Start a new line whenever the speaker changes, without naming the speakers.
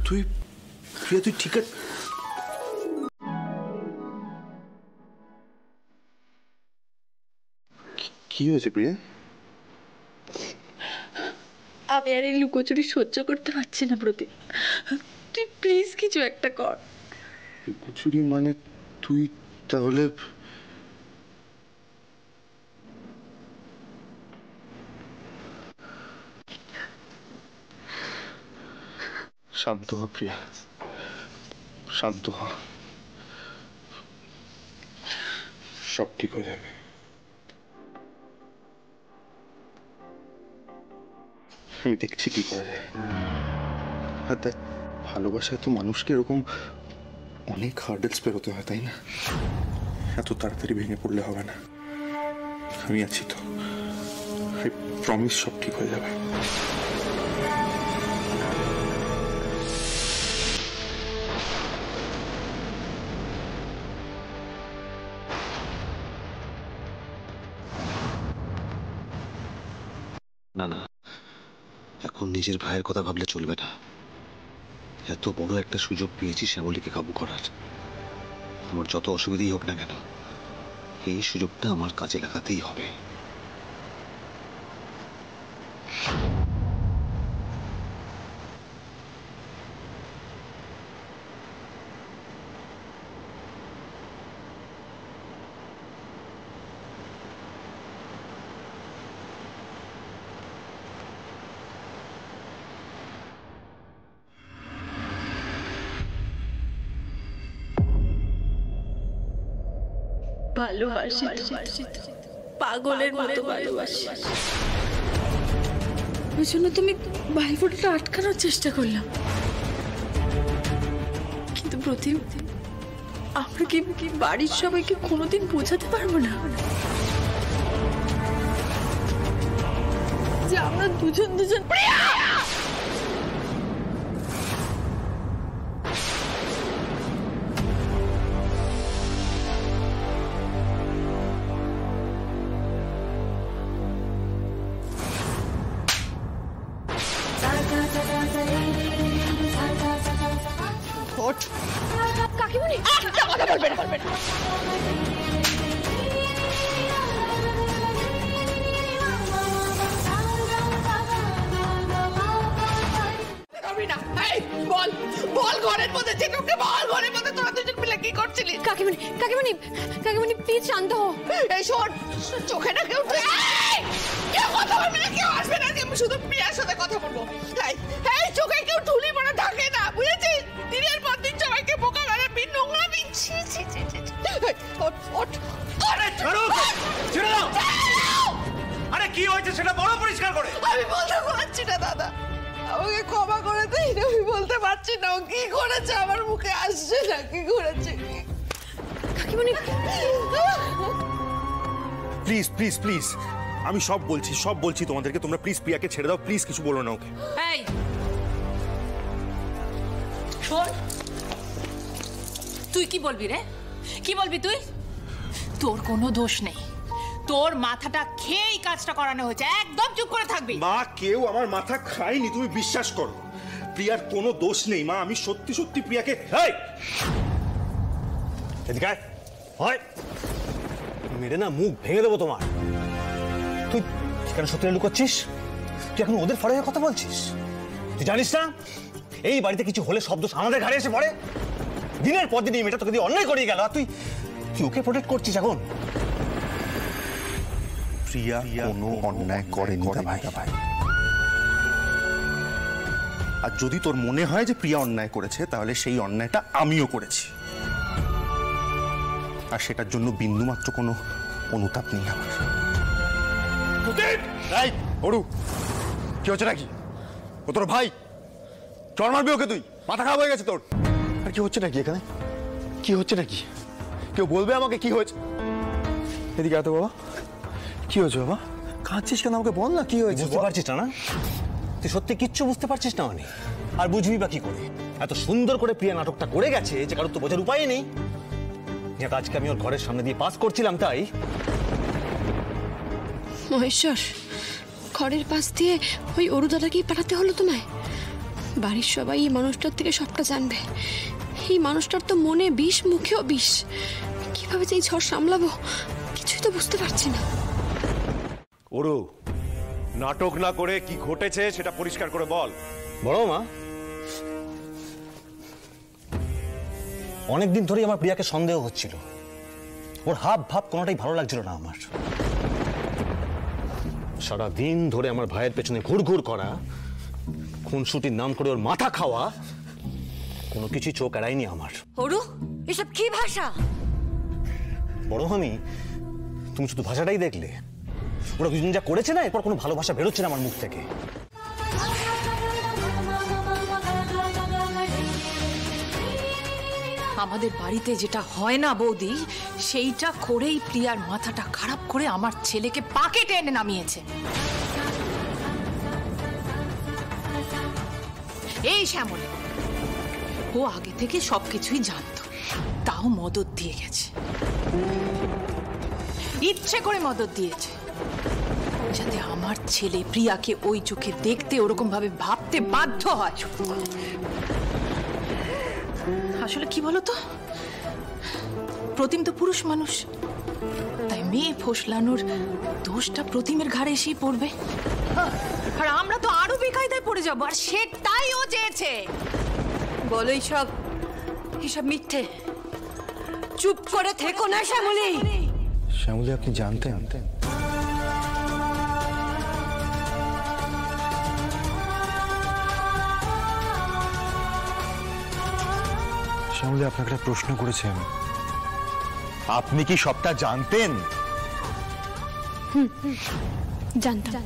তুই প্রিয়া, তুই ঠিক আছে? কি হয়েছে প্রিয়া?
আমি আর এই লুকোচুরি সহ্য করতে পারছি না প্রদীপ, তুই প্লিজ কিছু একটা কর।
লুকোচুরি মানে তুই তাহলে শান্ত হ প্রিয়া, শান্ত হ, সব ঠিক হয়ে যাবে। আমি দেখছি কি করা যায়। আর দেখ, ভালোবাসায় তো মানুষকে এরকম অনেক হার্ডেলস পেরোতে হয়, তাই না? এত তাড়াতাড়ি ভেঙে পড়লে হবে না। আমি আছি তো, আই প্রমিস সব ঠিক হয়ে যাবে।
না না, এখন নিজের ভাইয়ের কথা ভাবলে চলবে না। এত বড় একটা সুযোগ পেয়েছি শ্যামলীকে কাবু করার। আমার যত অসুবিধাই হোক না কেন, এই সুযোগটা আমার কাজে লাগাতেই হবে।
ভালোবাসি, পাগলের মতো ভালোবাসি। ওই জন্য তুমি ভাইফোঁটাটা আটকানোর চেষ্টা করলাম, কিন্তু প্রদীপ আমরা কি বাড়ির সবাইকে কোনোদিন বোঝাতে পারবো না যে আমরা দুজন কাকিমণি একটা কথা বলবে না। বল ঘরের মধ্যে যেটুকু বল, ঘরের মধ্যে তোরা দুজন মিলে কি করছিলি? কাকিমণি প্লিজ শান্ত হও। এই শোন, চোখে না কেউ কেউ কথা বলবে না, কেউ আসবে না, আমি শুধু প্রিয়ার সাথে কথা বলবো। এই চোখে কেউ ঢুলি মারা থাকে না, বুঝেছিস? দিনের পর দিন সবাইকে বোকা বানাবি, নোংরা বিচ্ছি।
আরে কি হয়েছে সেটা বড় পরিষ্কার করে।
আমি বলতে পারছি না দাদা, আমাকে ক্ষমা করে দিই, আমি বলতে পারছি না ও কি করেছে, আমার মুখে আসছে না কি করেছে। কাকিমণি
প্লিজ প্লিজ প্লিজ, আমি সব বলছি তোমাদেরকে, তোমরা প্লিজ প্রিয়াকে ছেড়ে দাও, প্লিজ কিছু বলো না ওকে।
এই শোন, তুই কি বলবি রে? কি বলবি তুই? তোর কোনো দোষ নেই, তোর মাথাটা খেয়েই কাজটা করানো হয়েছে, একদম চুপ করে থাকবি।
মা, কেউ আমার মাথা খায়নি, তুমি বিশ্বাস করো। প্রিয়ার কোনো দোষ নেই মা, আমি সত্যি সত্যি প্রিয়াকে।
এদিকে হয় মেরে না মুখ ভেঙে দেবো তোমার। তুই কেন সত্যি লুকাচ্ছিস? তুই এখন ওদের ফরে কথা বলছিস? তুই জানিস না এই বাড়িতে কিছু হলে শব্দ আমাদের ঘাড়ে এসে পড়ে? দিনের পর দিন এই মেয়েটা তোকে দিয়ে অন্যায় করে গেল, আর তুই ওকে প্রোটেক্ট করছিস এখন?
প্রিয়া কোনো অন্যায় করেনি ভাই। আর যদি তোর মনে হয় যে প্রিয়া অন্যায় করেছে, তাহলে সেই অন্যায়টা আমিও করেছি, আর সেটার জন্য বিন্দুমাত্র কোনো অনুতাপ নেই আমার। কি হচ্ছে নাকি? ও তোর ভাই, চড় মারবি ওকে? তুই মাথা খারাপ হয়ে গেছে তোর? আর কি হচ্ছে নাকি এখানে? কি হচ্ছে নাকি? কেউ বলবে আমাকে কি হয়েছে? এদিকে এত বাবা, কি হয়েছে বাবা? কাঁদছিস কেন? আমাকে বল না কি হয়েছে।
বুঝতে পারছিস না? তুই সত্যি কিচ্ছু বুঝতে পারছিস না মানে? আর বুঝবি বা কি করে? এত সুন্দর করে প্রিয়া নাটকটা করে গেছে যে কারোর তো বোঝার উপায় নেই। যে আজকে আমি ওর ঘরের সামনে দিয়ে পাস করছিলাম, তাই
মহেশ্বর, ঘরের পাশ দিয়ে ওই অরুদাদাকেই পাঠাতে হলো তোমায়? বাড়ির সবাই এই মানুষটার থেকে সবটা জানবে। এই মানুষটার তো মনে বিষ, মুখেও বিষ। কিভাবে যে এই ঝড় সামলাবো কিছুই তো বুঝতে পারছি না।
ওরু, নাটক না করে কি ঘটেছে সেটা পরিষ্কার করে বল।
বড় মা, অনেকদিন ধরেই আমার প্রিয়াকে সন্দেহ হচ্ছিল। ওর হাব ভাব কোনোটাই ভালো লাগছিল না আমার। সারাদিন ধরে আমার ভাইয়ের পেছনে ঘুরঘুর করা, খুনসুটির নাম করে ওর মাথা খাওয়া, কোনো কিছুই চোখ এড়ায়নি আমার।
অরু, এসব কি ভাষা?
বড় আমি, তুমি শুধু ভাষাটাই দেখলে। ওরা দুজন যা করেছে না, এরপর কোনো ভালো ভাষা বেরোচ্ছে না আমার মুখ থেকে।
আমাদের বাড়িতে যেটা হয় না বৌদি, সেইটা করেই প্রিয়ার মাথাটা খারাপ করে আমার ছেলেকে পাকে টেনে নামিয়েছে। এই শ্যামলী, ও আগে থেকে সবকিছুই জানতো, তাও মদত দিয়ে গেছে। ইচ্ছে করে মদত দিয়েছে যাতে আমার ছেলে প্রিয়াকে ওই চোখে দেখতে, ওরকম ভাবে ভাবতে বাধ্য হয়। আসলে কি বলতো, প্রতিম তো পুরুষ মানুষ, তাই মেয়ে ফসলানোর দোষটা প্রতিমের ঘাড়ে এসেই পড়বে। আর আমরা তো আরো বেকায়দায় পড়ে যাবো, আর সেটাই ও চেয়েছে।
বলো এসব মিথ্যে। চুপ করে থেকো না শ্যামলী।
শ্যামলী, আপনি জানতেন? শ্যামলী, আপনাকে একটা প্রশ্ন করেছেন, আপনি কি সবটা জানতেন?
জানতাম।